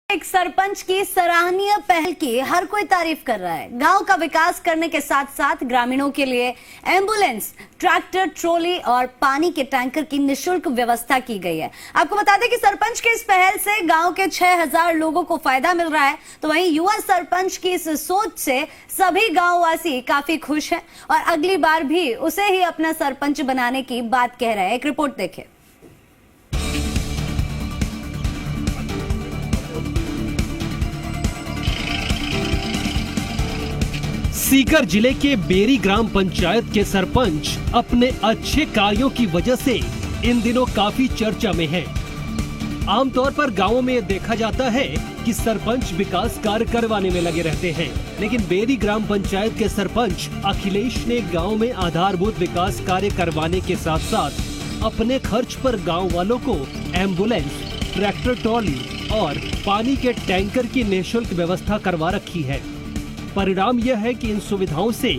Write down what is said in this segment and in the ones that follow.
एक सरपंच की सराहनीय पहल की हर कोई तारीफ कर रहा है। गांव का विकास करने के साथ साथ ग्रामीणों के लिए एम्बुलेंस, ट्रैक्टर, ट्रॉली और पानी के टैंकर की निःशुल्क व्यवस्था की गई है। आपको बता दें कि सरपंच की इस पहल से गांव के 6000 लोगों को फायदा मिल रहा है। तो वहीं युवा सरपंच की इस सोच से सभी गांववासी काफी खुश हैं और अगली बार भी उसे ही अपना सरपंच बनाने की बात कह रहे हैं। एक रिपोर्ट देखें। सीकर जिले के बेरी ग्राम पंचायत के सरपंच अपने अच्छे कार्यों की वजह से इन दिनों काफी चर्चा में हैं। आमतौर पर गांवों में देखा जाता है कि सरपंच विकास कार्य करवाने में लगे रहते हैं, लेकिन बेरी ग्राम पंचायत के सरपंच अखिलेश ने गांव में आधारभूत विकास कार्य करवाने के साथ साथ अपने खर्च पर गांव वालों को एम्बुलेंस, ट्रैक्टर, ट्रॉली और पानी के टैंकर की निःशुल्क व्यवस्था करवा रखी है। परिणाम यह है कि इन सुविधाओं से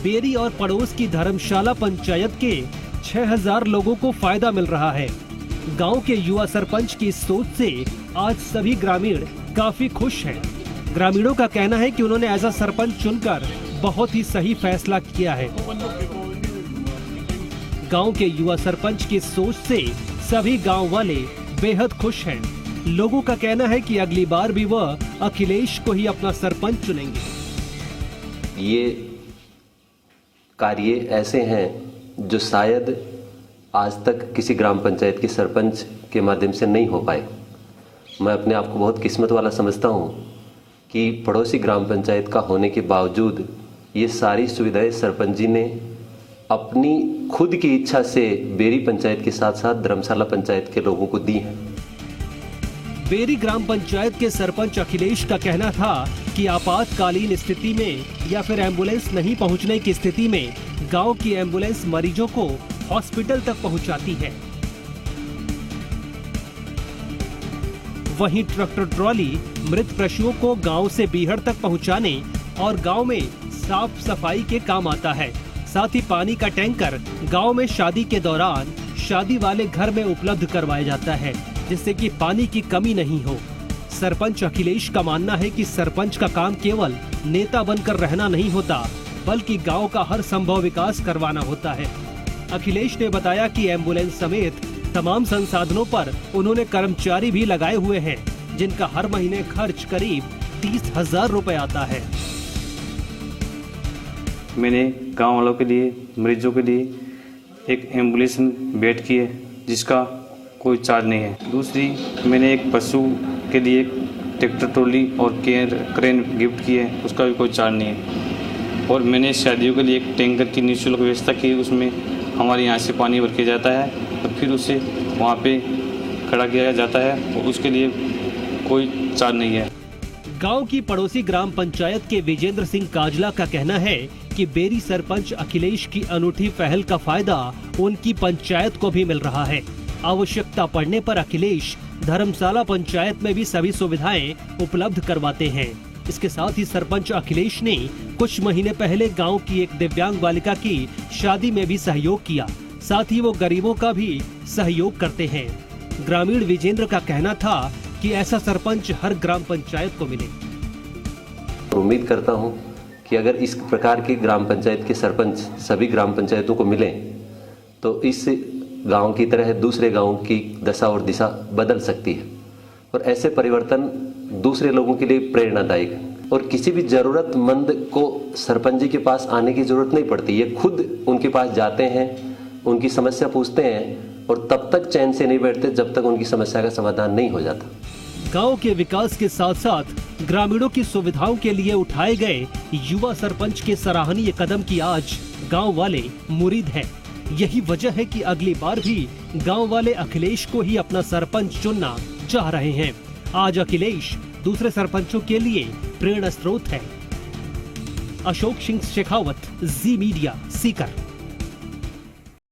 बेरी और पड़ोस की धर्मशाला पंचायत के 6000 लोगों को फायदा मिल रहा है। गांव के युवा सरपंच की सोच से आज सभी ग्रामीण काफी खुश हैं। ग्रामीणों का कहना है कि उन्होंने ऐसा सरपंच चुनकर बहुत ही सही फैसला किया है। गांव के युवा सरपंच की सोच से सभी गांव वाले बेहद खुश हैं। लोगों का कहना है कि अगली बार भी वह अखिलेश को ही अपना सरपंच चुनेंगे। ये कार्य ऐसे हैं जो शायद आज तक किसी ग्राम पंचायत के सरपंच के माध्यम से नहीं हो पाए। मैं अपने आप को बहुत किस्मत वाला समझता हूँ कि पड़ोसी ग्राम पंचायत का होने के बावजूद ये सारी सुविधाएं सरपंच जी ने अपनी खुद की इच्छा से बेरी पंचायत के साथ साथ धर्मशाला पंचायत के लोगों को दी हैं। बेरी ग्राम पंचायत के सरपंच अखिलेश का कहना था कि आपातकालीन स्थिति में या फिर एम्बुलेंस नहीं पहुंचने की स्थिति में गांव की एम्बुलेंस मरीजों को हॉस्पिटल तक पहुंचाती है। वहीं ट्रैक्टर ट्रॉली मृत पशुओं को गांव से बीहड़ तक पहुंचाने और गांव में साफ सफाई के काम आता है। साथ ही पानी का टैंकर गांव में शादी के दौरान शादी वाले घर में उपलब्ध करवाया जाता है, जिससे कि पानी की कमी नहीं हो। सरपंच अखिलेश का मानना है कि सरपंच का काम केवल नेता बनकर रहना नहीं होता, बल्कि गांव का हर संभव विकास करवाना होता है। अखिलेश ने बताया कि एम्बुलेंस समेत तमाम संसाधनों पर उन्होंने कर्मचारी भी लगाए हुए हैं, जिनका हर महीने खर्च करीब 30,000 रुपए आता है। मैंने गांव वालों के लिए, मरीजों के लिए एक एम्बुलेंस बेड की है, जिसका कोई चार्ज नहीं है। दूसरी, मैंने एक पशु के लिए ट्रैक्टर ट्रॉली और क्रेन गिफ्ट की है, उसका भी कोई चार्ज नहीं है। और मैंने शादियों के लिए एक टैंकर की निःशुल्क व्यवस्था की, उसमें हमारे यहाँ से पानी भर के जाता है और फिर उसे वहाँ पे खड़ा किया जाता है और उसके लिए कोई चार्ज नहीं है। गांव की पड़ोसी ग्राम पंचायत के विजेंद्र सिंह काजला का कहना है कि बेरी सरपंच अखिलेश की अनूठी पहल का फायदा उनकी पंचायत को भी मिल रहा है। आवश्यकता पड़ने पर अखिलेश धर्मशाला पंचायत में भी सभी सुविधाएं उपलब्ध करवाते हैं। इसके साथ ही सरपंच अखिलेश ने कुछ महीने पहले गांव की एक दिव्यांग बालिका की शादी में भी सहयोग किया। साथ ही वो गरीबों का भी सहयोग करते हैं। ग्रामीण विजेंद्र का कहना था कि ऐसा सरपंच हर ग्राम पंचायत को मिले। उम्मीद करता हूं कि अगर इस प्रकार के ग्राम पंचायत के सरपंच सभी ग्राम पंचायतों को मिलें तो इस गांव की तरह दूसरे गांव की दशा और दिशा बदल सकती है और ऐसे परिवर्तन दूसरे लोगों के लिए प्रेरणादायक है। और किसी भी जरूरतमंद को सरपंच जी के पास आने की जरूरत नहीं पड़ती। ये खुद उनके पास जाते हैं, उनकी समस्या पूछते हैं और तब तक चैन से नहीं बैठते जब तक उनकी समस्या का समाधान नहीं हो जाता। गांव के विकास के साथ साथ ग्रामीणों की सुविधाओं के लिए उठाए गए युवा सरपंच के सराहनीय कदम की आज गांव वाले मुरीद हैं। यही वजह है कि अगली बार भी गांव वाले अखिलेश को ही अपना सरपंच चुनना चाह रहे हैं। आज अखिलेश दूसरे सरपंचों के लिए प्रेरणा स्रोत है। अशोक सिंह शेखावत, जी मीडिया, सीकर।